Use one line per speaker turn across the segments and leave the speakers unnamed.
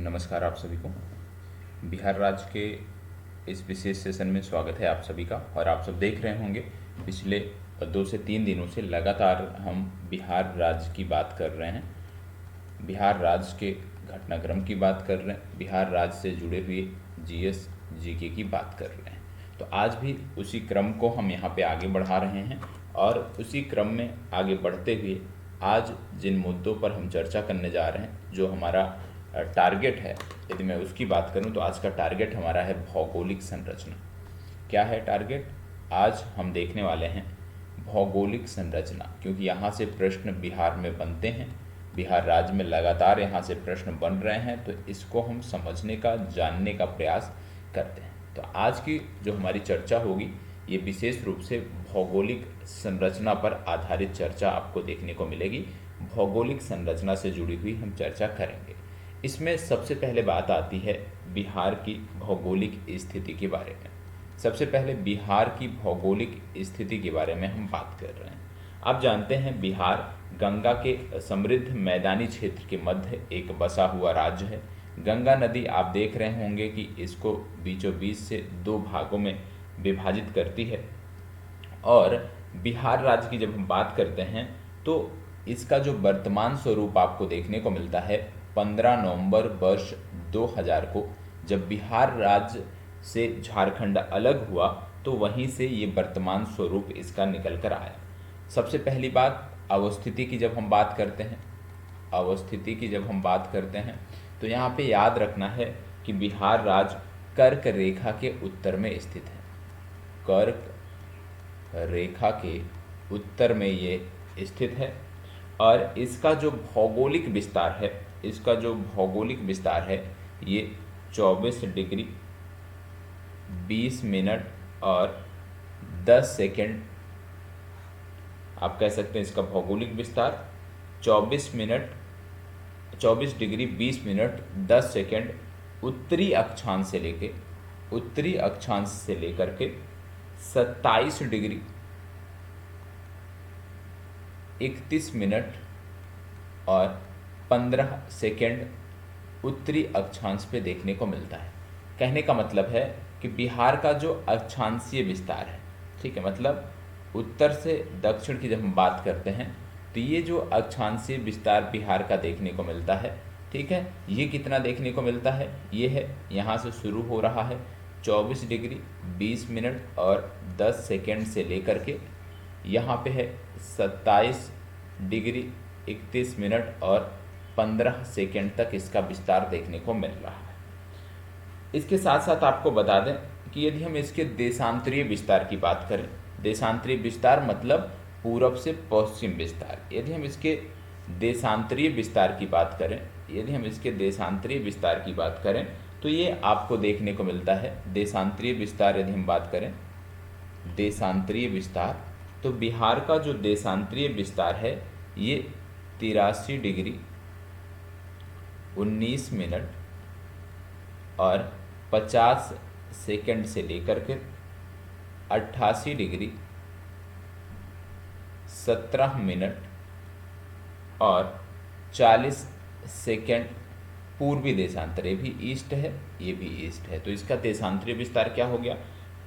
नमस्कार आप सभी को। बिहार राज्य के इस विशेष सेशन में स्वागत है आप सभी का। और आप सब देख रहे होंगे पिछले 2 से 3 दिनों से लगातार हम बिहार राज्य की बात कर रहे हैं, बिहार राज्य के घटनाक्रम की बात कर रहे हैं, बिहार राज्य से जुड़े हुए जीएस जीके की बात कर रहे हैं। तो आज भी उसी क्रम को हम यहाँ पे आगे बढ़ा रहे हैं और उसी क्रम में आगे बढ़ते हुए आज जिन मुद्दों पर हम चर्चा करने जा रहे हैं, जो हमारा टारगेट है, यदि मैं उसकी बात करूं तो आज का टारगेट हमारा है भौगोलिक संरचना। क्या है टारगेट? आज हम देखने वाले हैं भौगोलिक संरचना, क्योंकि यहाँ से प्रश्न बिहार में बनते हैं, बिहार राज्य में लगातार यहाँ से प्रश्न बन रहे हैं, तो इसको हम समझने का, जानने का प्रयास करते हैं। तो आज की जो हमारी चर्चा होगी ये विशेष रूप से भौगोलिक संरचना पर आधारित चर्चा आपको देखने को मिलेगी। भौगोलिक संरचना से जुड़ी हुई हम चर्चा करेंगे। इसमें सबसे पहले बात आती है बिहार की भौगोलिक स्थिति के बारे में। सबसे पहले बिहार की भौगोलिक स्थिति के बारे में हम बात कर रहे हैं। आप जानते हैं बिहार गंगा के समृद्ध मैदानी क्षेत्र के मध्य एक बसा हुआ राज्य है। गंगा नदी आप देख रहे होंगे कि इसको बीचों बीच से 2 भागों में विभाजित करती है। और बिहार राज्य की जब हम बात करते हैं तो इसका जो वर्तमान स्वरूप आपको देखने को मिलता है 15 नवंबर वर्ष 2000 को, जब बिहार राज्य से झारखंड अलग हुआ तो वहीं से ये वर्तमान स्वरूप इसका निकल कर आया। सबसे पहली बात अवस्थिति की जब हम बात करते हैं, अवस्थिति की जब हम बात करते हैं तो यहाँ पे याद रखना है कि बिहार राज्य कर्क रेखा के उत्तर में स्थित है। कर्क रेखा के उत्तर में ये स्थित है और इसका जो भौगोलिक विस्तार है, इसका जो भौगोलिक विस्तार है ये 24 डिग्री 20 मिनट और 10 सेकेंड, आप कह सकते हैं इसका भौगोलिक विस्तार 24 डिग्री 20 मिनट 10 सेकेंड उत्तरी अक्षांश से लेकर के 27 डिग्री 31 मिनट और 15 सेकेंड उत्तरी अक्षांश पे देखने को मिलता है। कहने का मतलब है कि बिहार का जो अक्षांशीय विस्तार है, ठीक है, मतलब उत्तर से दक्षिण की जब हम बात करते हैं तो ये जो अक्षांशीय विस्तार बिहार का देखने को मिलता है, ठीक है, ये कितना देखने को मिलता है? ये है, यहाँ से शुरू हो रहा है 24 डिग्री 20 मिनट और 10 सेकेंड से लेकर के यहाँ पे है 27 डिग्री 31 मिनट और 15 सेकेंड तक इसका विस्तार देखने को मिल रहा है। इसके साथ साथ आपको बता दें कि यदि हम इसके देशांतरीय विस्तार की बात करें, देशांतरीय विस्तार मतलब पूरब से पश्चिम विस्तार, यदि हम इसके देशांतरीय विस्तार की बात करें, यदि हम इसके देशांतरीय विस्तार की बात करें तो ये आपको देखने को मिलता है। देशांतरीय विस्तार यदि हम बात करें, देशांतरीय विस्तार, तो बिहार का जो देशांतरीय विस्तार है ये 83 डिग्री 19 मिनट और 50 सेकेंड से लेकर के 88 डिग्री 17 मिनट और 40 सेकेंड पूर्वी देशांतर, ये भी ईस्ट है, ये भी ईस्ट है। तो इसका देशांतरीय विस्तार क्या हो गया?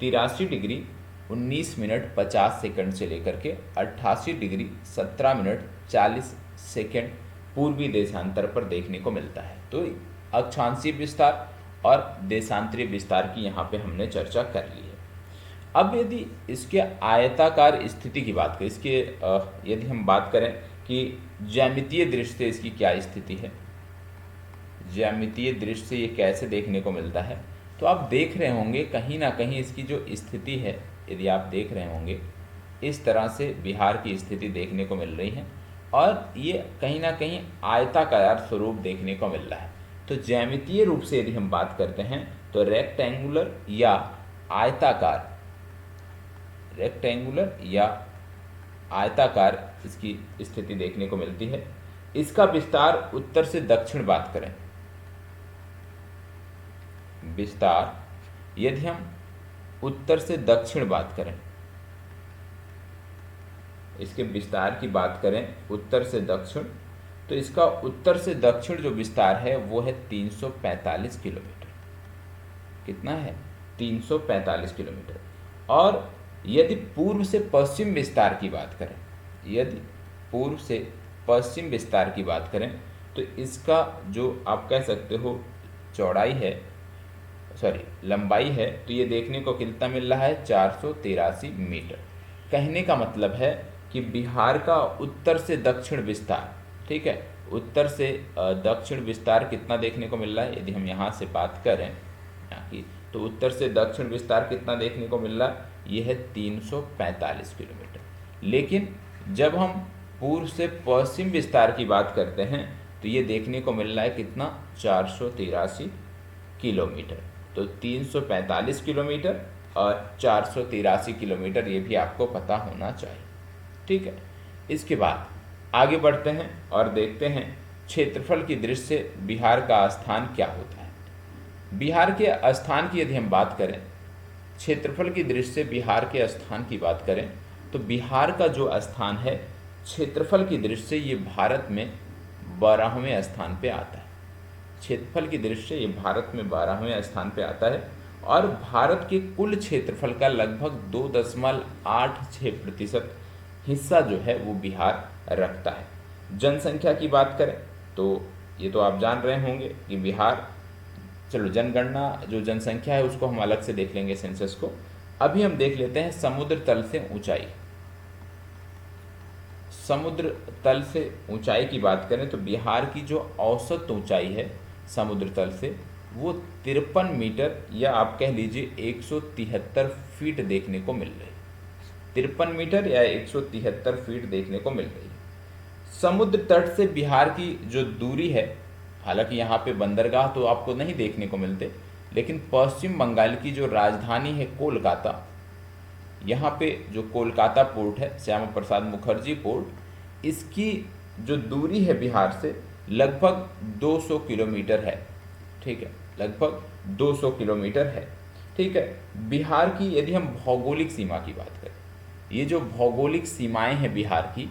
83 डिग्री 19 मिनट 50 सेकंड से लेकर के 88 डिग्री 17 मिनट 40 सेकंड पूर्वी देशांतर पर देखने को मिलता है। तो अक्षांशीय विस्तार और देशांतरीय विस्तार की यहाँ पे हमने चर्चा कर ली है। अब यदि इसके आयताकार स्थिति की बात करें, इसके यदि हम बात करें कि ज्यामितीय दृष्टि से इसकी क्या स्थिति है, ज्यामितीय दृष्टि से ये कैसे देखने को मिलता है, तो आप देख रहे होंगे कहीं ना कहीं इसकी जो स्थिति है, यदि आप देख रहे होंगे इस तरह से बिहार की स्थिति देखने को मिल रही है और ये कहीं ना कहीं आयताकार स्वरूप देखने को मिल रहा है। तो ज्यामितीय रूप से यदि हम बात करते हैं तो रेक्टेंगुलर या आयताकार, रेक्टेंगुलर या आयताकार इसकी स्थिति देखने को मिलती है। इसका विस्तार उत्तर से दक्षिण बात करें, विस्तार यदि हम उत्तर से दक्षिण बात करें, इसके विस्तार की बात करें उत्तर से दक्षिण, तो इसका उत्तर से दक्षिण जो विस्तार है वो है 345 किलोमीटर। कितना है? 345 किलोमीटर। और यदि पूर्व से पश्चिम विस्तार की बात करें, यदि पूर्व से पश्चिम विस्तार की बात करें तो इसका जो आप कह सकते हो चौड़ाई है, लंबाई है, तो ये देखने को कितना मिल रहा है? 483 मीटर। कहने का मतलब है कि बिहार का उत्तर से दक्षिण विस्तार, ठीक है, उत्तर से दक्षिण विस्तार कितना देखने को मिल रहा है? यदि हम यहाँ से बात करें की, तो उत्तर से दक्षिण विस्तार कितना देखने को मिल रहा है? ये है 345 किलोमीटर। लेकिन जब हम पूर्व से पश्चिम विस्तार की बात करते हैं तो ये देखने को मिल रहा है कितना? 483 किलोमीटर। तो 345 किलोमीटर और 483 किलोमीटर, ये भी आपको पता होना चाहिए, ठीक है। इसके बाद आगे बढ़ते हैं और देखते हैं क्षेत्रफल की दृष्टि से बिहार का स्थान क्या होता है। बिहार के स्थान की यदि हम बात करें, क्षेत्रफल की दृष्टि से बिहार के स्थान की बात करें तो बिहार का जो स्थान है क्षेत्रफल की दृष्टि से ये भारत में 12वें स्थान पे आता है। क्षेत्रफल की दृष्टि से ये भारत में 12वें स्थान पे आता है और भारत के कुल क्षेत्रफल का लगभग 2.86% हिस्सा जो है वो बिहार रखता है। जनसंख्या की बात करें तो ये तो आप जान रहे होंगे कि बिहार, चलो जनगणना जो जनसंख्या है उसको हम अलग से देख लेंगे, सेंसस को। अभी हम देख लेते हैं समुद्र तल से ऊंचाई। समुद्र तल से ऊंचाई की बात करें तो बिहार की जो औसत ऊंचाई है समुद्र तल से वो 53 मीटर या आप कह लीजिए 173 फीट देखने को मिल रही है। 53 मीटर या 173 फीट देखने को मिल रही है। समुद्र तट से बिहार की जो दूरी है, हालांकि यहाँ पे बंदरगाह तो आपको नहीं देखने को मिलते, लेकिन पश्चिम बंगाल की जो राजधानी है कोलकाता, यहाँ पे जो कोलकाता पोर्ट है, श्यामा प्रसाद मुखर्जी पोर्ट, इसकी जो दूरी है बिहार से लगभग 200 किलोमीटर है, ठीक है, लगभग 200 किलोमीटर है, ठीक है। बिहार की यदि हम भौगोलिक सीमा की बात करें, ये जो भौगोलिक सीमाएं हैं बिहार की,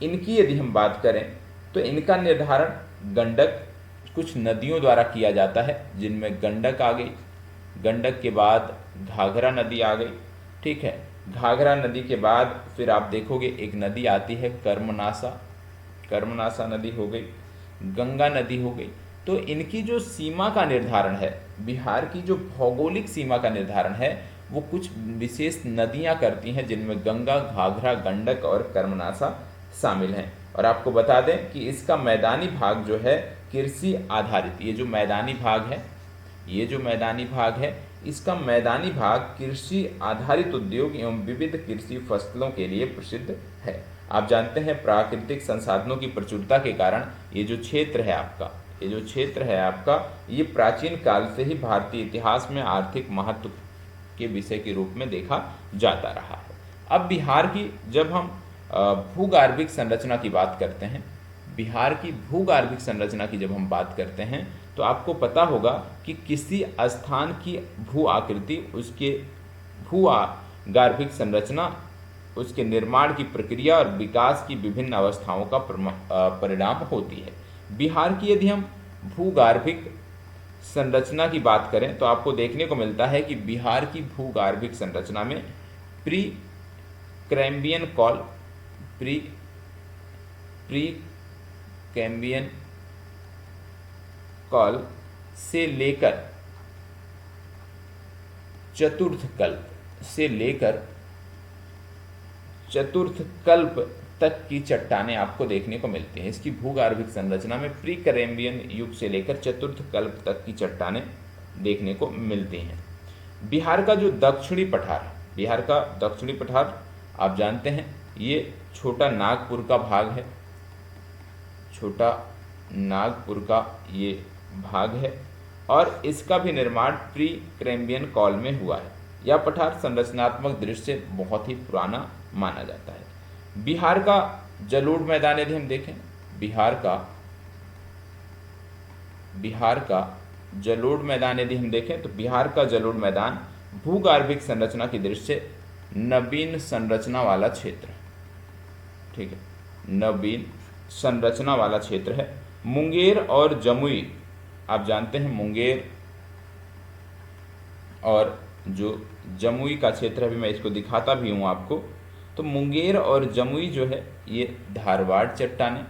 इनकी यदि हम बात करें तो इनका निर्धारण गंडक कुछ नदियों द्वारा किया जाता है, जिनमें गंडक आ गई, गंडक के बाद घाघरा नदी आ गई, ठीक है। घाघरा नदी के बाद फिर आप देखोगे एक नदी आती है कर्मनासा, कर्मनासा नदी हो गई, गंगा नदी हो गई। तो इनकी जो सीमा का निर्धारण है, बिहार की जो भौगोलिक सीमा का निर्धारण है, वो कुछ विशेष नदियां करती हैं, जिनमें गंगा, घाघरा, गंडक और कर्मनासा शामिल हैं। और आपको बता दें कि इसका मैदानी भाग जो है कृषि आधारित, ये जो मैदानी भाग है, ये जो मैदानी भाग है, इसका मैदानी भाग कृषि आधारित उद्योग एवं विविध कृषि फसलों के लिए प्रसिद्ध है। आप जानते हैं प्राकृतिक संसाधनों की प्रचुरता के कारण ये जो क्षेत्र है आपका, ये जो क्षेत्र है आपका, ये प्राचीन काल से ही भारतीय इतिहास में आर्थिक महत्व के विषय के रूप में देखा जाता रहा है। अब बिहार की जब हम भूगार्भिक संरचना की बात करते हैं, बिहार की भूगार्भिक संरचना की जब हम बात करते हैं तो आपको पता होगा कि किसी स्थान की भू आकृति, उसके भूगार्भिक संरचना, उसके निर्माण की प्रक्रिया और विकास की विभिन्न अवस्थाओं का परिणाम होती है। बिहार की यदि हम भूगार्भिक संरचना की बात करें तो आपको देखने को मिलता है कि बिहार की भूगार्भिक संरचना में प्री कैम्बियन कॉल से लेकर चतुर्थ कल्प तक की चट्टानें आपको देखने को मिलती हैं। इसकी भूगार्भिक संरचना में प्री कैम्बियन युग से लेकर चतुर्थ कल्प तक की चट्टानें देखने को मिलती हैं। बिहार का जो दक्षिणी पठार है, बिहार का दक्षिणी पठार आप जानते हैं ये छोटा नागपुर का भाग है, छोटा नागपुर का ये भाग है और इसका भी निर्माण प्री कैम्बियन काल में हुआ है। यह पठार संरचनात्मक दृष्टि से बहुत ही पुराना माना जाता है। बिहार का जलोढ़ मैदान यदि हम देखें, बिहार का जलोढ़ मैदान यदि हम देखें तो बिहार का जलोढ़ मैदान भूगार्भिक संरचना की दृष्टि से नवीन संरचना वाला क्षेत्र है, ठीक है, नवीन संरचना वाला क्षेत्र है। मुंगेर और जमुई, आप जानते हैं मुंगेर और जो जमुई का क्षेत्र है, अभी मैं इसको दिखाता भी हूँ आपको। तो मुंगेर और जमुई जो है ये धारवाड़ चट्टानें,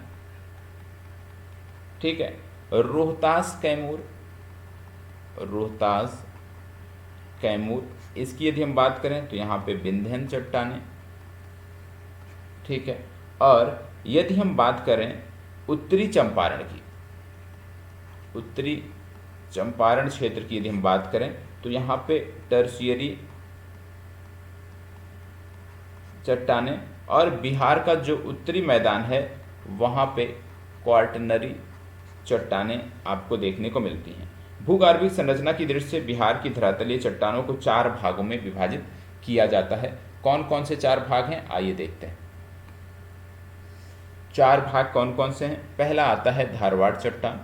ठीक है। रोहतास कैमूर, रोहतास कैमूर, इसकी यदि हम बात करें तो यहाँ पे विंध्यन चट्टानें, ठीक है। और यदि हम बात करें उत्तरी चंपारण की, उत्तरी चंपारण क्षेत्र की यदि हम बात करें तो यहाँ पे टर्शियरी चट्टानें, और बिहार का जो उत्तरी मैदान है वहाँ पे क्वार्टनरी चट्टानें आपको देखने को मिलती हैं। भूगर्भिक संरचना की दृष्टि से बिहार की धरातलीय चट्टानों को 4 भागों में विभाजित किया जाता है। कौन कौन से 4 भाग हैं, आइए देखते हैं। 4 भाग कौन कौन से हैं? पहला आता है धारवाड़ चट्टान,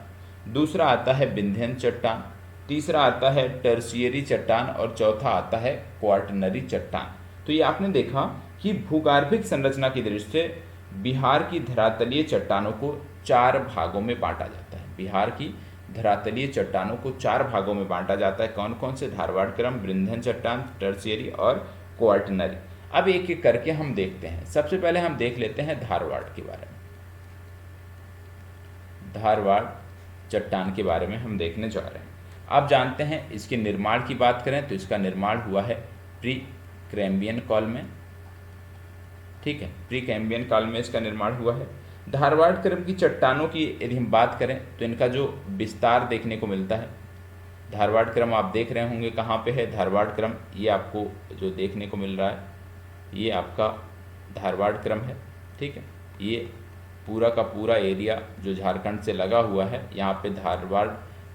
दूसरा आता है विंध्यन चट्टान, तीसरा आता है टर्शियरी चट्टान और चौथा आता है क्वार्टनरी चट्टान। तो ये आपने देखा कि भूगर्भिक संरचना की दृष्टि से बिहार की धरातलीय चट्टानों को 4 भागों में बांटा जाता है। बिहार की धरातलीय चट्टानों को 4 भागों में बांटा जाता है। कौन कौन से? धारवाड़ क्रम, विंध्यन चट्टान, टर्शियरी और क्वार्टनरी। अब एक एक करके हम देखते हैं। सबसे पहले हम देख लेते हैं धारवाड़ के बारे में। धारवाड़ चट्टान के बारे में हम देखने जा रहे हैं। आप जानते हैं इसके निर्माण की बात करें तो इसका निर्माण हुआ है प्री कैम्ब्रियन काल में, ठीक है। प्री कैम्ब्रियन काल में इसका निर्माण हुआ है। धारवाड़ क्रम की चट्टानों की यदि हम बात करें तो इनका जो विस्तार देखने को मिलता है, धारवाड़ क्रम आप देख रहे होंगे कहाँ पे है। धारवाड़ क्रम ये आपको जो देखने को मिल रहा है ये आपका धारवाड़ क्रम है, ठीक है। ये पूरा का पूरा एरिया जो झारखंड से लगा हुआ है, यहाँ पे धारवाड़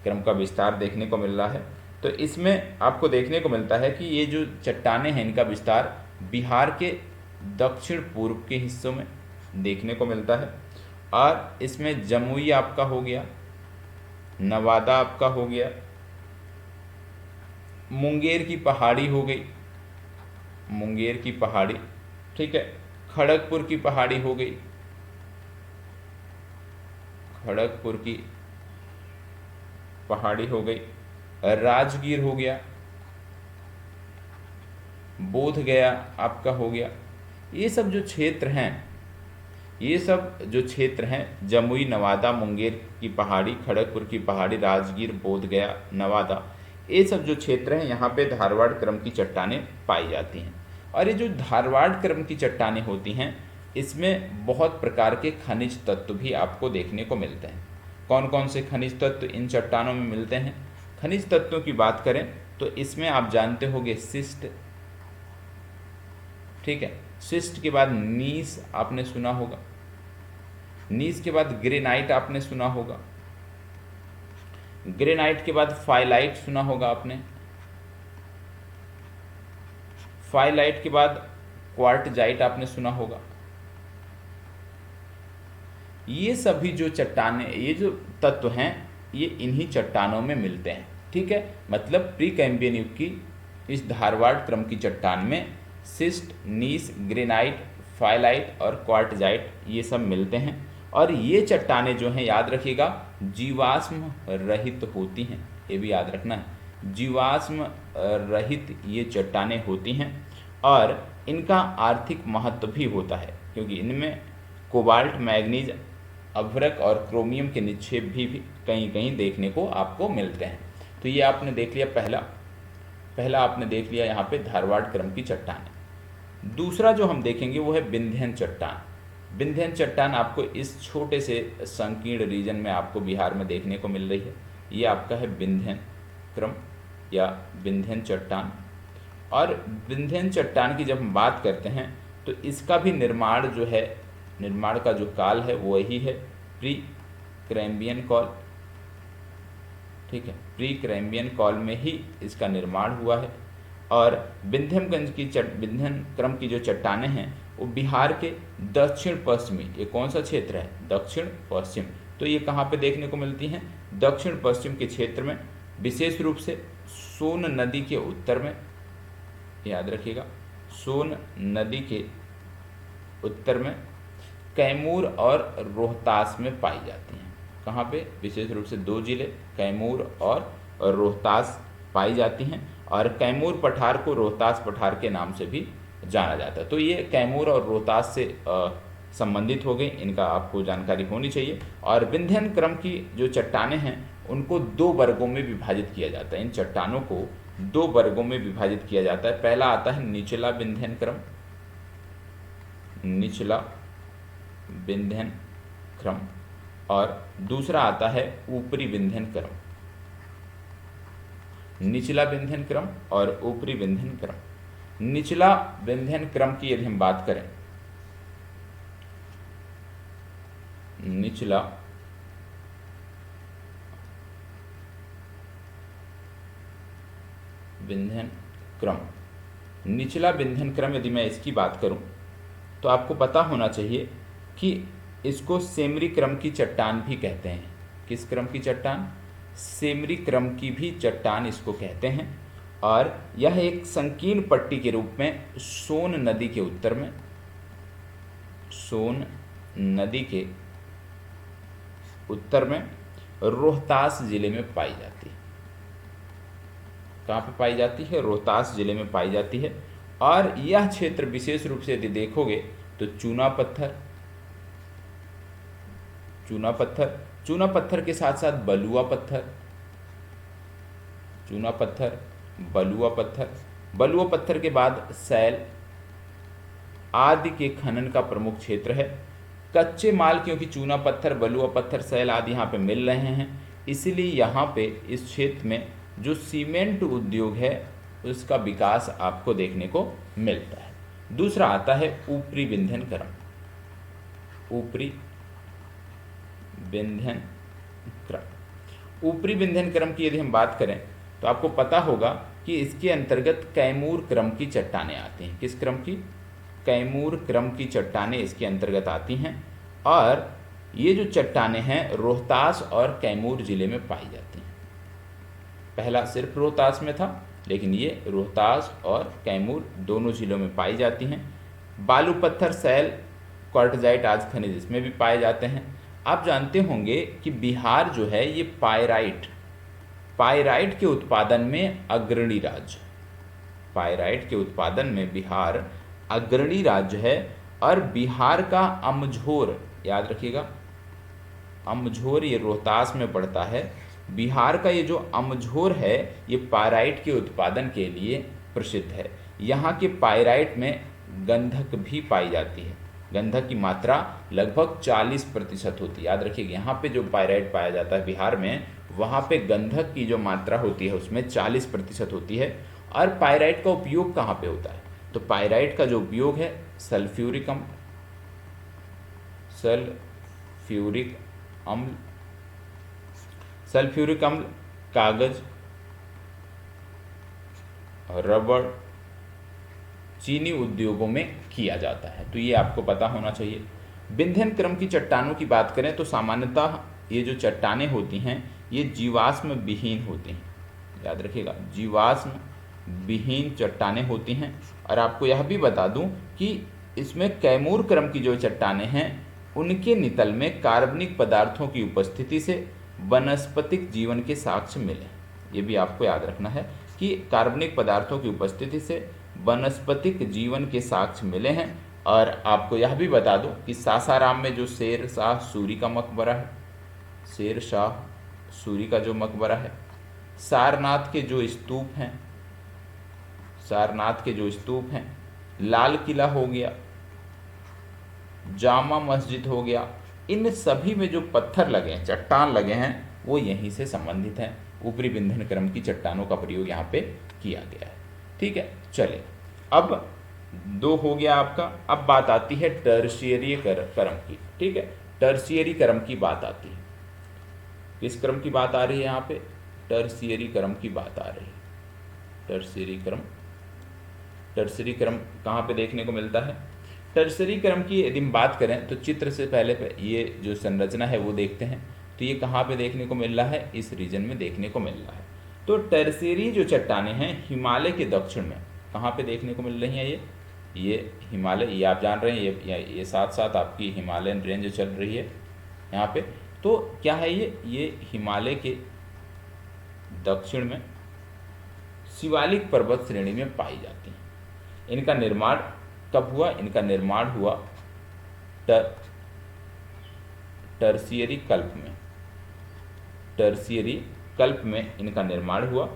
क्रम का विस्तार देखने को मिल रहा है। तो इसमें आपको देखने को मिलता है कि ये जो चट्टानें हैं इनका विस्तार बिहार के दक्षिण पूर्व के हिस्सों में देखने को मिलता है। और इसमें जमुई आपका हो गया, नवादा आपका हो गया, मुंगेर की पहाड़ी हो गई, मुंगेर की पहाड़ी, ठीक है। खड़गपुर की पहाड़ी हो गई, खड़गपुर की पहाड़ी हो गई, राजगीर हो गया, बोध गया आपका हो गया। ये सब जो क्षेत्र हैं, ये सब जो क्षेत्र हैं, जमुई, नवादा, मुंगेर की पहाड़ी, खड़गपुर की पहाड़ी, राजगीर, बोध गया, नवादा, ये सब जो क्षेत्र हैं यहाँ पे धारवाड़ क्रम की चट्टानें पाई जाती हैं। और ये जो धारवाड़ क्रम की चट्टानें होती हैं इसमें बहुत प्रकार के खनिज तत्व भी आपको देखने को मिलते हैं। कौन कौन से खनिज तत्व इन चट्टानों में मिलते हैं? खनिज तत्वों की बात करें तो इसमें आप जानते होंगे सिस्ट, ठीक है। सिस्ट के बाद नीस आपने सुना होगा, नीस के बाद ग्रेनाइट आपने सुना होगा, ग्रेनाइट के बाद फाइलाइट सुना होगा आपने, फाइलाइट के बाद क्वार्टजाइट आपने सुना होगा। ये सभी जो चट्टानें, ये जो तत्व हैं ये इन्हीं चट्टानों में मिलते हैं, ठीक है। मतलब प्री कैम्ब्रियन युग की इस धारवाड़ क्रम की चट्टान में सिस्ट, नीस, ग्रेनाइट, फाइलाइट और क्वार्टजाइट ये सब मिलते हैं। और ये चट्टानें जो हैं याद रखिएगा जीवाश्म रहित होती हैं, ये भी याद रखना है, जीवाश्म रहित ये चट्टानें होती हैं। और इनका आर्थिक महत्व भी होता है क्योंकि इनमें कोबाल्ट, मैग्नीज, अभ्रक और क्रोमियम के निक्षेप भी कहीं कहीं देखने को आपको मिलते हैं। तो ये आपने देख लिया पहला आपने देख लिया यहाँ पे धारवाड़ क्रम की चट्टान। दूसरा जो हम देखेंगे वो है विंध्यन चट्टान। विंध्यन चट्टान आपको इस छोटे से संकीर्ण रीजन में आपको बिहार में देखने को मिल रही है। ये आपका है विंध्यन क्रम या विंध्यन चट्टान। और विंध्यन चट्टान की जब हम बात करते हैं तो इसका भी निर्माण जो है, निर्माण का जो काल है वो वही है प्री कैम्ब्रियन काल, ठीक है। प्री कैम्ब्रियन काल में ही इसका निर्माण हुआ है। और विंध्यन क्रम की जो चट्टानें हैं वो बिहार के दक्षिण पश्चिमी, ये कौन सा क्षेत्र है? दक्षिण पश्चिम। तो ये कहाँ पे देखने को मिलती हैं? दक्षिण पश्चिम के क्षेत्र में, विशेष रूप से सोन नदी के उत्तर में, याद रखिएगा सोन नदी के उत्तर में। कैमूर और रोहतास में पाई जाती हैं। कहाँ पे? विशेष रूप से 2 जिले कैमूर और रोहतास पाई जाती हैं, और कैमूर पठार को रोहतास पठार के नाम से भी जाना जाता है। तो ये कैमूर और रोहतास से संबंधित हो गई, इनका आपको जानकारी होनी चाहिए। और विंध्यन क्रम की जो चट्टानें हैं उनको 2 वर्गों में विभाजित किया जाता है। इन चट्टानों को 2 वर्गों में विभाजित किया जाता है। पहला आता है निचला विंध्यन क्रम, निचला विंध्यन क्रम, और दूसरा आता है ऊपरी विंध्यन क्रम, निचला विंध्यन क्रम और ऊपरी विंध्यन क्रम। निचला विंध्यन क्रम की यदि हम बात करें, निचला विंध्यन क्रम, निचला विंध्यन क्रम यदि मैं इसकी बात करूं तो आपको पता होना चाहिए कि इसको सेमरी क्रम की चट्टान भी कहते हैं। किस क्रम की चट्टान? सेमरी क्रम की भी चट्टान इसको कहते हैं। और यह एक संकीर्ण पट्टी के रूप में सोन नदी के उत्तर में, सोन नदी के उत्तर में रोहतास जिले में पाई जाती है। कहाँ पे पाई जाती है? रोहतास जिले में पाई जाती है। और यह क्षेत्र विशेष रूप से यदि देखोगे तो चूना पत्थर, चूना पत्थर, चूना पत्थर के साथ साथ बलुआ पत्थर, चूना पत्थर, बलुआ पत्थर, बलुआ पत्थर के बाद सैल आदि के खनन का प्रमुख क्षेत्र है। कच्चे माल, क्योंकि चूना पत्थर, बलुआ पत्थर, सैल आदि यहाँ पे मिल रहे हैं, इसलिए यहाँ पे इस क्षेत्र में जो सीमेंट उद्योग है उसका विकास आपको देखने को मिलता है। दूसरा आता है ऊपरी विंध्यन क्रम, ऊपरी विंध्यन क्रम। ऊपरी विंध्यन क्रम की यदि हम बात करें तो आपको पता होगा कि इसके अंतर्गत कैमूर क्रम की चट्टानें आती हैं। किस क्रम की? कैमूर क्रम की चट्टानें इसके अंतर्गत आती हैं। और ये जो चट्टानें हैं रोहतास और कैमूर जिले में पाई जाती हैं। पहला सिर्फ रोहतास में था, लेकिन ये रोहतास और कैमूर दोनों जिलों में पाई जाती हैं। बालू पत्थर, सैल, क्वार्टजाइट आज खनिज इसमें भी पाए जाते हैं। आप जानते होंगे कि बिहार जो है ये पायराइट के उत्पादन में अग्रणी राज्य, पायराइट के उत्पादन में बिहार अग्रणी राज्य है। और बिहार का अमझोर, याद रखिएगा, अमझोर ये रोहतास में पड़ता है। बिहार का ये जो अमझोर है ये पायराइट के उत्पादन के लिए प्रसिद्ध है। यहाँ के पायराइट में गंधक भी पाई जाती है। गंधक की मात्रा लगभग 40% होती है। याद रखिए, यहाँ पे जो पायराइट पाया जाता है बिहार में, वहाँ पे गंधक की जो मात्रा होती है उसमें 40% होती है। और पायराइट का उपयोग कहाँ पे होता है? तो पायराइट का जो उपयोग है सल्फ्यूरिक अम्ल, सल्फ्यूरिक अम्ल, सल्फ्यूरिक अम्ल, कागज, रबड़, चीनी उद्योगों में किया जाता है। तो ये आपको पता होना चाहिए। विंध्यन क्रम की चट्टानों की बात करें तो सामान्यतः ये जो चट्टानें होती हैं ये जीवाश्म विहीन होती हैं। याद रखिएगा, जीवाश्म विहीन चट्टानें होती हैं। और आपको यह भी बता दूं कि इसमें कैमूर क्रम की जो चट्टानें हैं उनके नितल में कार्बनिक पदार्थों की उपस्थिति से वनस्पतिक जीवन के साक्ष्य मिले। ये भी आपको याद रखना है कि कार्बनिक पदार्थों की उपस्थिति से वनस्पतिक जीवन के साक्ष्य मिले हैं। और आपको यह भी बता दूं कि सासाराम में जो शेर शाह सूरी का मकबरा है, शेर शाह सूरी का जो मकबरा है, सारनाथ के जो स्तूप हैं, सारनाथ के जो स्तूप हैं, लाल किला हो गया, जामा मस्जिद हो गया, इन सभी में जो पत्थर लगे हैं, चट्टान लगे हैं, वो यहीं से संबंधित हैं। ऊपरी विंध्यन क्रम की चट्टानों का प्रयोग यहाँ पे किया गया है। ठीक है, चलिए अब 2 हो गया आपका। अब बात आती है टर्शियरी क्रम की। ठीक है, टर्शियरी क्रम की बात आती है। किस क्रम की बात आ रही है यहाँ पे? टर्शियरी क्रम की बात आ रही है। टर्शियरी क्रम, टर्शियरी क्रम कहाँ पे देखने को मिलता है? टर्शियरी क्रम की यदि हम बात करें तो चित्र से पहले ये जो संरचना है वो देखते हैं। तो ये कहाँ पे देखने को मिल रहा है? इस रीजन में देखने को मिल रहा है। तो टर्शियरी जो चट्टानें हैं हिमालय के दक्षिण में कहाँ पे देखने को मिल रही हैं? ये ये हिमालय, ये आप जान रहे हैं, ये साथ साथ आपकी हिमालयन रेंज चल रही है यहाँ पे। तो क्या है ये हिमालय के दक्षिण में शिवालिक पर्वत श्रेणी में पाई जाती हैं। इनका निर्माण कब हुआ? इनका निर्माण हुआ टर्शियरी कल्प में इनका निर्माण हुआ।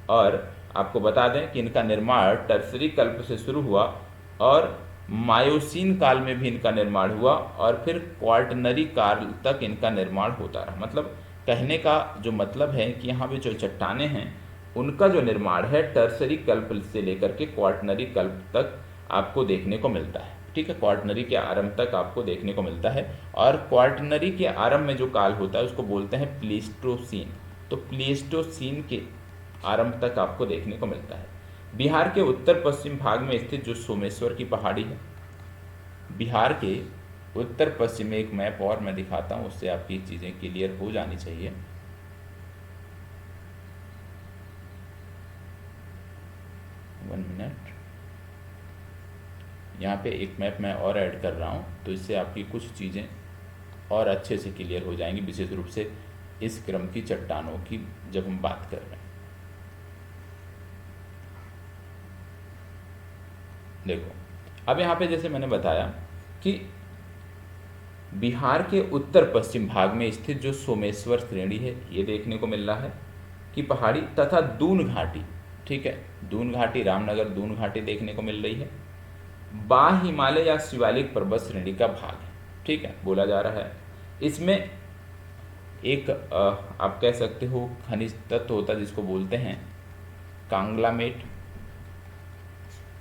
और आपको बता दें कि इनका निर्माण टर्शियरी कल्प से शुरू हुआ और मायोसीन काल में भी इनका निर्माण हुआ और फिर क्वार्टनरी काल तक इनका निर्माण होता रहा। मतलब कहने का जो मतलब है कि यहाँ पे जो चट्टानें हैं उनका जो निर्माण है टर्शियरी कल्प से लेकर के क्वार्टनरी कल्प तक आपको देखने को मिलता है। ठीक है, क्वार्टनरी के आरंभ तक आपको देखने को मिलता है। और क्वार्टनरी के आरंभ में जो काल होता है उसको बोलते हैं प्लीस्टोसीन। तो प्लीस्टोसीन के आरंभ तक आपको देखने को मिलता है। बिहार के उत्तर पश्चिम भाग में स्थित जो सोमेश्वर की पहाड़ी है, बिहार के उत्तर पश्चिम में एक मैप और मैं दिखाता हूँ, उससे आपकी चीज़ें क्लियर हो जानी चाहिए। वन मिनट, यहाँ पे एक मैप मैं और ऐड कर रहा हूँ, तो इससे आपकी कुछ चीज़ें और अच्छे से क्लियर हो जाएंगी, विशेष रूप से इस क्रम की चट्टानों की जब हम बात कर रहे हैं। देखो, अब यहाँ पे जैसे मैंने बताया कि बिहार के उत्तर पश्चिम भाग में स्थित जो सोमेश्वर श्रेणी है ये देखने को मिल रहा है कि पहाड़ी तथा दून घाटी, ठीक है, दून घाटी, रामनगर दून घाटी देखने को मिल रही है। बाह्य हिमालय या शिवालिक पर्वत श्रेणी का भाग है, ठीक है, बोला जा रहा है। इसमें एक आप कह सकते हो खनिज तत्व होता है जिसको बोलते हैं कांगलामेट,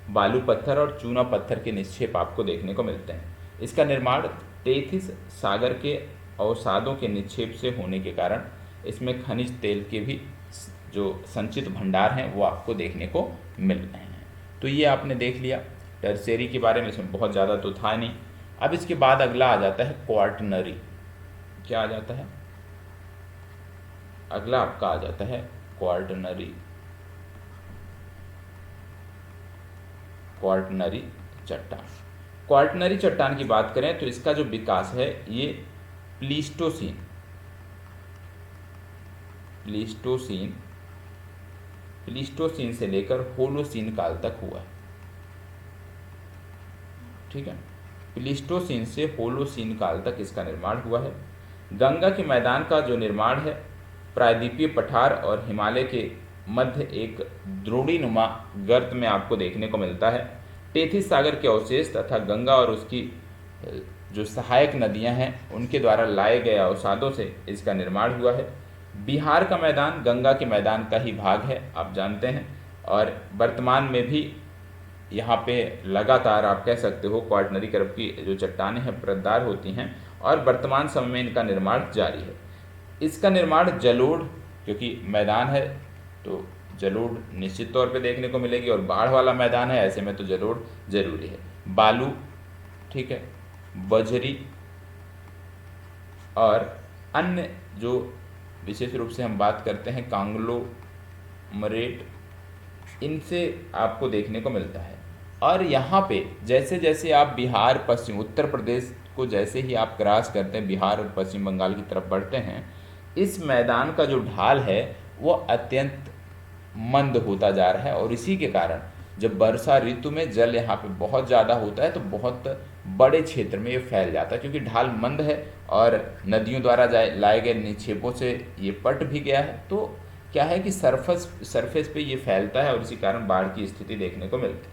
बालू पत्थर और चूना पत्थर के निक्षेप आपको देखने को मिलते हैं। इसका निर्माण तेथिस सागर के अवसादों के निक्षेप से होने के कारण इसमें खनिज तेल के भी जो संचित भंडार हैं वो आपको देखने को मिल रहे हैं। तो ये आपने देख लिया टर्शियरी के बारे में, इसमें बहुत ज़्यादा तो था नहीं। अब इसके बाद अगला आ जाता है क्वार्टनरी। क्या आ जाता है? अगला आपका आ जाता है क्वार्टनरी चट्टान। क्वार्टनरी चट्टान की बात करें तो इसका जो विकास है ये प्लीस्टोसीन से लेकर होलोसीन काल तक हुआ है। ठीक है, प्लीस्टोसीन से होलोसीन काल तक इसका निर्माण हुआ है। गंगा के मैदान का जो निर्माण है प्रायद्वीपीय पठार और हिमालय के मध्य एक द्रोणीनुमा गर्त में आपको देखने को मिलता है। तेथिस सागर के अवशेष तथा गंगा और उसकी जो सहायक नदियां हैं उनके द्वारा लाए गए अवसादों से इसका निर्माण हुआ है। बिहार का मैदान गंगा के मैदान का ही भाग है, आप जानते हैं, और वर्तमान में भी यहाँ पे लगातार आप कह सकते हो क्वार्टनरी कर्व की जो चट्टानें हैं परतदार होती हैं और वर्तमान समय में इनका निर्माण जारी है। इसका निर्माण जलोढ़, क्योंकि मैदान है तो जलोढ़ निश्चित तौर पे देखने को मिलेगी और बाढ़ वाला मैदान है, ऐसे में तो जलोढ़ जरूरी है। बालू, ठीक है, बजरी और अन्य जो विशेष रूप से हम बात करते हैं कांग्लोमरेट, इनसे आपको देखने को मिलता है। और यहाँ पे जैसे जैसे आप बिहार पश्चिम उत्तर प्रदेश को जैसे ही आप क्रॉस करते हैं, बिहार और पश्चिम बंगाल की तरफ बढ़ते हैं, इस मैदान का जो ढाल है वो अत्यंत मंद होता जा रहा है और इसी के कारण जब वर्षा ऋतु में जल यहाँ पे बहुत ज़्यादा होता है तो बहुत बड़े क्षेत्र में ये फैल जाता है, क्योंकि ढाल मंद है और नदियों द्वारा लाए गए निक्षेपों से ये पट भी गया है। तो क्या है कि सरफेस पे ये फैलता है और इसी कारण बाढ़ की स्थिति देखने को मिलती है।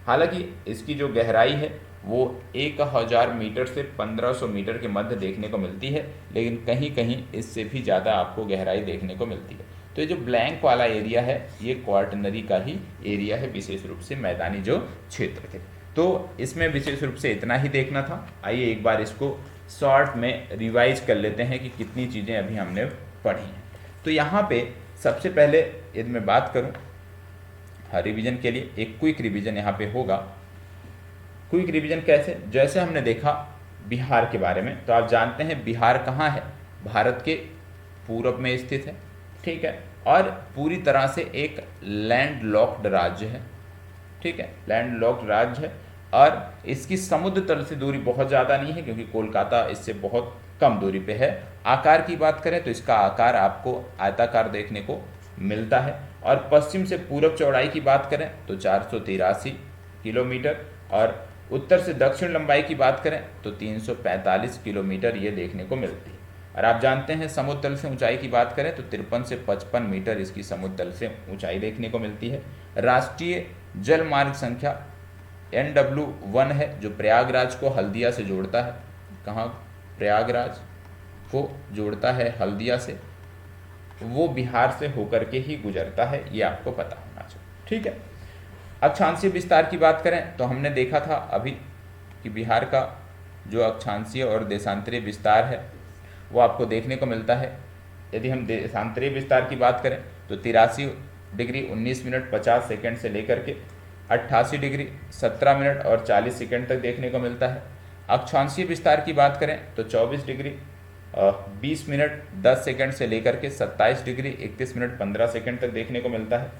हालांकि इसकी जो गहराई है वो 1000 मीटर से 1500 मीटर के मध्य देखने को मिलती है, लेकिन कहीं कहीं इससे भी ज़्यादा आपको गहराई देखने को मिलती है। तो ये जो ब्लैंक वाला एरिया है ये क्वार्टनरी का ही एरिया है, विशेष रूप से मैदानी जो क्षेत्र थे। तो इसमें विशेष रूप से इतना ही देखना था। आइए एक बार इसको शॉर्ट में रिवाइज कर लेते हैं कि कितनी चीज़ें अभी हमने पढ़ी हैं। तो यहाँ पे सबसे पहले यदि मैं बात करूँ रिवीजन के लिए, एक क्विक रिवीजन यहाँ पे होगा। क्विक रिवीजन कैसे? जैसे हमने देखा बिहार के बारे में, तो आप जानते हैं बिहार कहाँ है? भारत के पूरब में स्थित है, ठीक है, और पूरी तरह से एक लैंड लॉक्ड राज्य है, ठीक है, लैंड लॉक्ड राज्य है। और इसकी समुद्र तल से दूरी बहुत ज़्यादा नहीं है क्योंकि कोलकाता इससे बहुत कम दूरी पे है। आकार की बात करें तो इसका आकार आपको आयताकार देखने को मिलता है। और पश्चिम से पूरब चौड़ाई की बात करें तो 483 किलोमीटर, और उत्तर से दक्षिण लंबाई की बात करें तो 345 किलोमीटर ये देखने को मिलती है। और आप जानते हैं समुद्र तल से ऊंचाई की बात करें तो 53 से 55 मीटर इसकी समुद्र तल से ऊंचाई देखने को मिलती है। राष्ट्रीय जल मार्ग संख्या NW1 है जो प्रयागराज को हल्दिया से जोड़ता है। कहाँ? प्रयागराज को जोड़ता है हल्दिया से, वो बिहार से होकर के ही गुजरता है, ये आपको पता होना चाहिए। ठीक है। अक्षांशीय विस्तार की बात करें तो हमने देखा था अभी कि बिहार का जो अक्षांशीय और देशांतरीय विस्तार है वो आपको देखने को मिलता है। यदि हम देशांतरीय विस्तार की बात करें तो 83 डिग्री 19 मिनट 50 सेकंड से लेकर के 88 डिग्री 17 मिनट और 40 सेकंड तक देखने को मिलता है। अक्षांशीय विस्तार की बात करें तो 24 डिग्री 20 मिनट 10 सेकंड से लेकर के 27 डिग्री 31 मिनट 15 सेकंड तक देखने को मिलता है।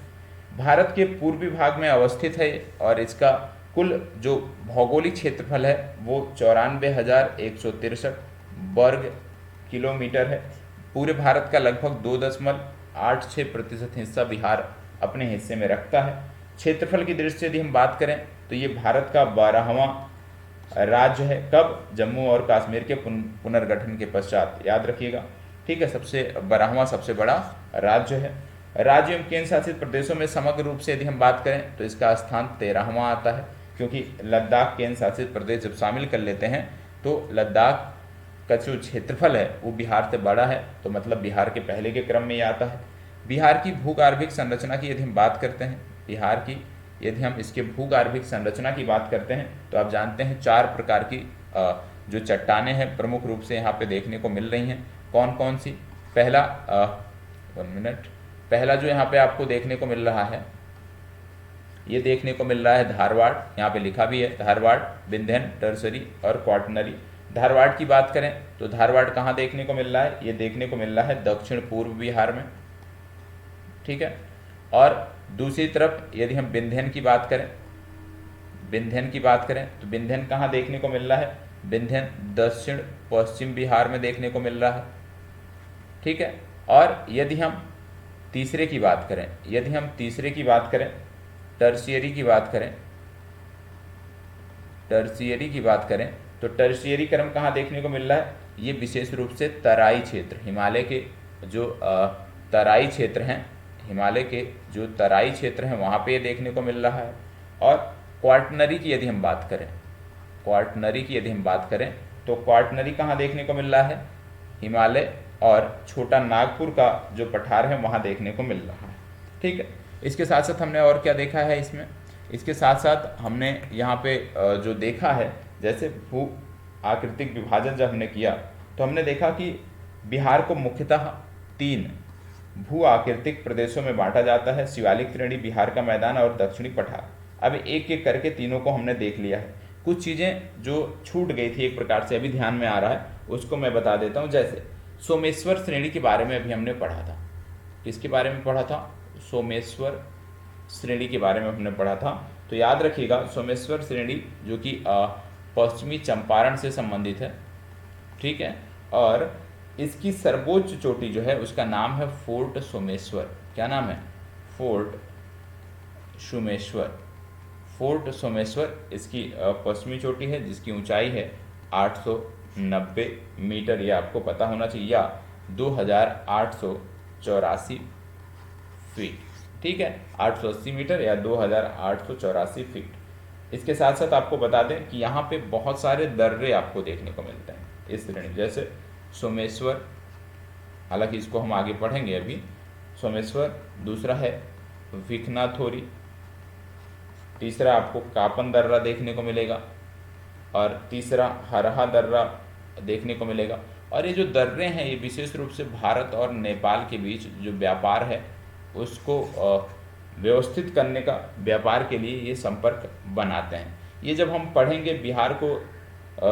भारत के पूर्वी भाग में अवस्थित है और इसका कुल जो भौगोलिक क्षेत्रफल है वो 94,163 वर्ग किलोमीटर है। पूरे भारत का लगभग 2.86% हिस्सा बिहार अपने हिस्से में रखता है। क्षेत्रफल की दृष्टि से यदि हम बात करें तो ये भारत का 12वां राज्य है। कब? जम्मू और कश्मीर के पुनर्गठन के पश्चात, याद रखिएगा। ठीक है, 12वां सबसे बड़ा राज्य है। राज्य एवं केंद्र शासित प्रदेशों में समग्र रूप से यदि हम बात करें तो इसका स्थान 13वां आता है, क्योंकि लद्दाख केंद्र शासित प्रदेश जब शामिल कर लेते हैं तो लद्दाख का जो क्षेत्रफल है वो बिहार से बड़ा है, तो मतलब बिहार के पहले के क्रम में ये आता है। बिहार की भूगार्भिक संरचना की यदि हम बात करते हैं, बिहार की यदि हम इसके भूगार्भिक संरचना की बात करते हैं तो आप जानते हैं 4 प्रकार की जो चट्टानें हैं प्रमुख रूप से यहाँ पे देखने को मिल रही हैं। कौन कौन सी? पहला जो यहाँ पे आपको देखने को मिल रहा है, ये देखने को मिल रहा है धारवाड़, यहाँ पे लिखा भी है धारवाड़, विंध्यन, टर्सरी और क्वाटनरी। धारवाड़ की बात करें तो धारवाड़ कहाँ देखने को मिल रहा है? ये देखने को मिल रहा है दक्षिण पूर्व बिहार में। ठीक है। और दूसरी तरफ यदि हम विंध्यन की बात करें, तो विंध्यन कहाँ देखने को मिल रहा है? विंध्यन दक्षिण पश्चिम बिहार में देखने को मिल रहा है। ठीक है। और यदि हम तीसरे की बात करें, टर्शियरी की बात करें तो टर्शियरी क्रम कहाँ देखने को मिल रहा है? ये विशेष रूप से तराई क्षेत्र, हिमालय के जो तराई क्षेत्र हैं, वहाँ पे ये देखने को मिल रहा है। और क्वाटनरी की यदि हम बात करें तो क्वाटनरी कहाँ देखने को मिल रहा है? हिमालय और छोटा नागपुर का जो पठार है वहाँ देखने को मिल रहा है। ठीक है। इसके साथ साथ हमने और क्या देखा है इसमें? इसके साथ साथ हमने यहाँ पे जो देखा है, जैसे भू आकृतिक विभाजन जब हमने किया तो हमने देखा कि बिहार को मुख्यतः 3 भू आकृतिक प्रदेशों में बांटा जाता है, शिवालिक श्रेणी, बिहार का मैदान और दक्षिणी पठार। अब एक एक करके तीनों को हमने देख लिया है। कुछ चीज़ें जो छूट गई थी एक प्रकार से अभी ध्यान में आ रहा है, उसको मैं बता देता हूँ। जैसे सोमेश्वर श्रेणी के बारे में अभी हमने पढ़ा था। किसके बारे में पढ़ा था? सोमेश्वर श्रेणी के बारे में हमने पढ़ा था। तो याद रखिएगा, सोमेश्वर श्रेणी जो कि पश्चिमी चंपारण से संबंधित है। ठीक है। और इसकी सर्वोच्च चोटी जो है उसका नाम है फोर्ट सोमेश्वर। क्या नाम है? फोर्ट सोमेश्वर इसकी पश्चिमी चोटी है, जिसकी ऊंचाई है 890 मीटर, ये आपको पता होना चाहिए, या 2884 फीट। ठीक है, 880 मीटर या 2884 फीट। इसके साथ साथ आपको बता दें कि यहाँ पे बहुत सारे दर्रे आपको देखने को मिलते हैं इस श्रेणी, जैसे सोमेश्वर, हालांकि इसको हम आगे पढ़ेंगे अभी। सोमेश्वर, दूसरा है विखनाथोरी, तीसरा आपको कापन दर्रा देखने को मिलेगा, और तीसरा हरहा दर्रा देखने को मिलेगा। और ये जो दर्रे हैं ये विशेष रूप से भारत और नेपाल के बीच जो व्यापार है उसको व्यवस्थित करने का, व्यापार के लिए ये संपर्क बनाते हैं। ये जब हम पढ़ेंगे बिहार को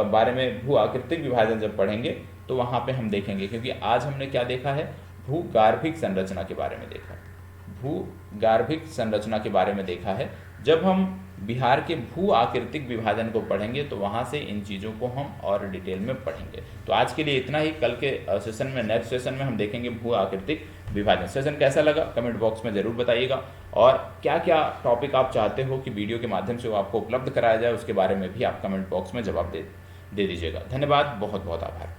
बारे में, भू आकृतिक विभाजन जब पढ़ेंगे तो वहाँ पे हम देखेंगे, क्योंकि आज हमने क्या देखा है? भूगार्भिक संरचना के बारे में देखा है। भूगार्भिक संरचना के बारे में देखा है। जब हम बिहार के भू आकृतिक विभाजन को पढ़ेंगे तो वहाँ से इन चीज़ों को हम और डिटेल में पढ़ेंगे। तो आज के लिए इतना ही। कल के सेशन में, नेक्स्ट सेशन में हम देखेंगे भू आकृतिक विभाजन। सेशन कैसा लगा कमेंट बॉक्स में ज़रूर बताइएगा, और क्या क्या टॉपिक आप चाहते हो कि वीडियो के माध्यम से वो आपको उपलब्ध कराया जाए उसके बारे में भी आप कमेंट बॉक्स में जवाब दे दीजिएगा। धन्यवाद, बहुत बहुत आभार।